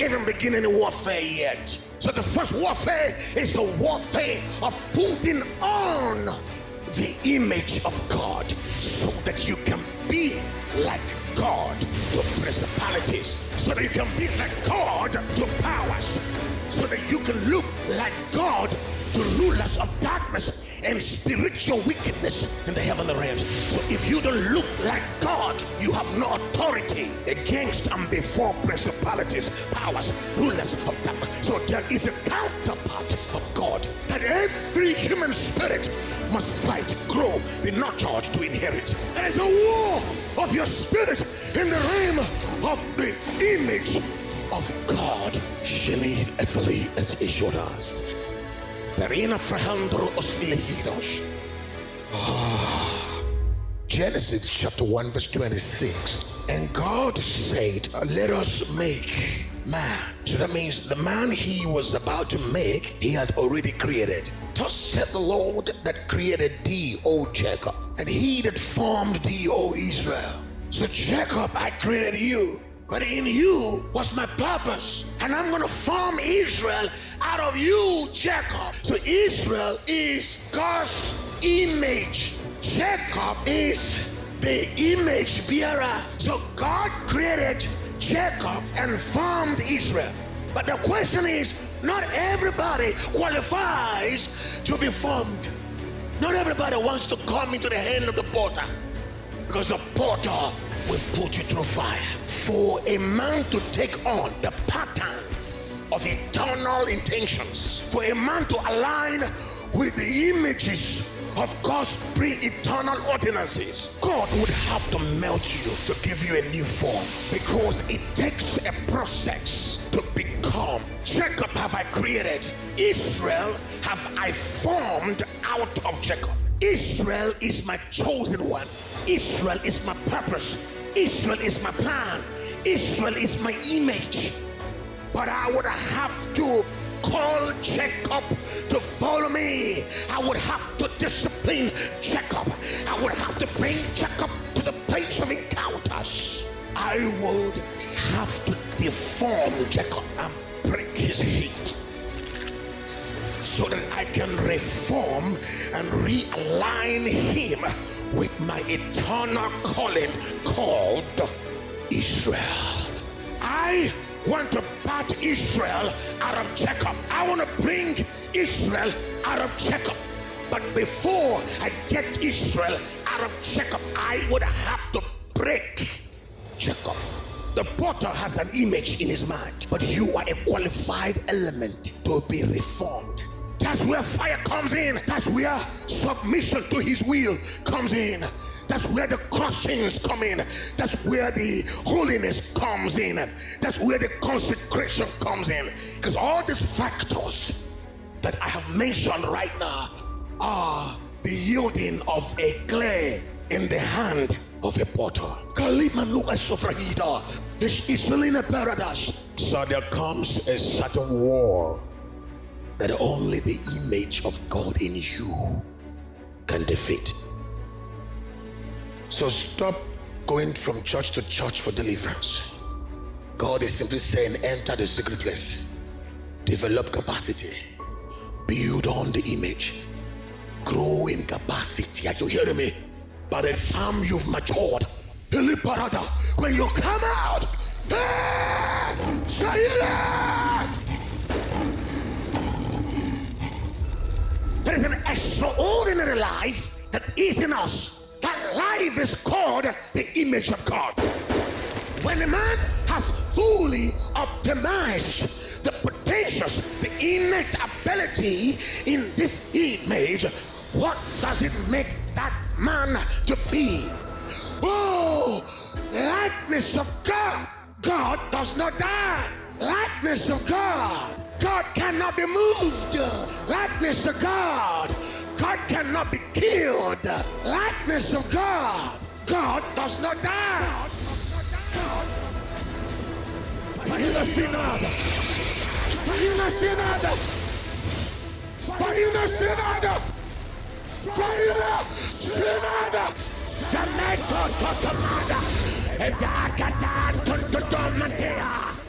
even begin any warfare yet. So the first warfare is the warfare of putting on the image of God so that you can be like God to principalities, so that you can be like God to powers, so that you can look like God to rulers of darkness and spiritual wickedness in the heavenly realms. So if you don't look like God, you have no authority against and before principalities, powers, rulers of darkness. So there is a counterpart of God that every human spirit must fight, grow, be nurtured to inherit. There is a war of your spirit in the realm of the image of God. Sheli Efeli et Ishodas. Genesis chapter 1 verse 26. And God said, let us make man. So that means the man he was about to make, he had already created. Thus said the Lord that created thee, O Jacob, and he that formed thee, O Israel. So Jacob, I created you, but in you was my purpose, and I'm going to form Israel out of you, Jacob. So Israel is God's image. Jacob is the image bearer. So God created Jacob and formed Israel. But the question is, not everybody qualifies to be formed. Not everybody wants to come into the hand of the potter, because the potter will put you through fire. For a man to take on the patterns of eternal intentions, for a man to align with the images of God's pre-eternal ordinances, God would have to melt you to give you a new form, because it takes a process to become. Jacob have I created, Israel have I formed out of Jacob. Israel is my chosen one. Israel is my purpose. Israel is my plan. Israel is my image. But I would have to call Jacob to follow me. I would have to discipline Jacob. I would have to bring Jacob to the place of encounters. I would have to deform Jacob and break his heat, so that I can reform and realign him with my eternal calling called Israel. I want to part Israel out of Jacob. I want to bring Israel out of Jacob. But before I get Israel out of Jacob, I would have to break Jacob. The potter has an image in his mind, but you are a qualified element to be reformed. That's where fire comes in. That's where submission to his will comes in. That's where the crossings come in. That's where the holiness comes in. That's where the consecration comes in. Because all these factors that I have mentioned right now are the yielding of a clay in the hand of a potter. So there comes a certain war that only the image of God in you can defeat. So stop going from church to church for deliverance. God is simply saying, enter the secret place, develop capacity, build on the image, grow in capacity. Are you hearing me? By the time you've matured, when you come out, there is an extraordinary life that is in us. That life is called the image of God. When a man has fully optimized the potentials, the innate ability in this image, what does it make that man to be? Oh, likeness of God. God does not die. Likeness of God. God cannot be moved. Likeness of God. God cannot be killed. Likeness of God. God does not die. Fahina Sinada. Fahina Sinada. Fahina Sinada. Fahina Sinada. Zameto Totomada. Evakata Tontotomatea.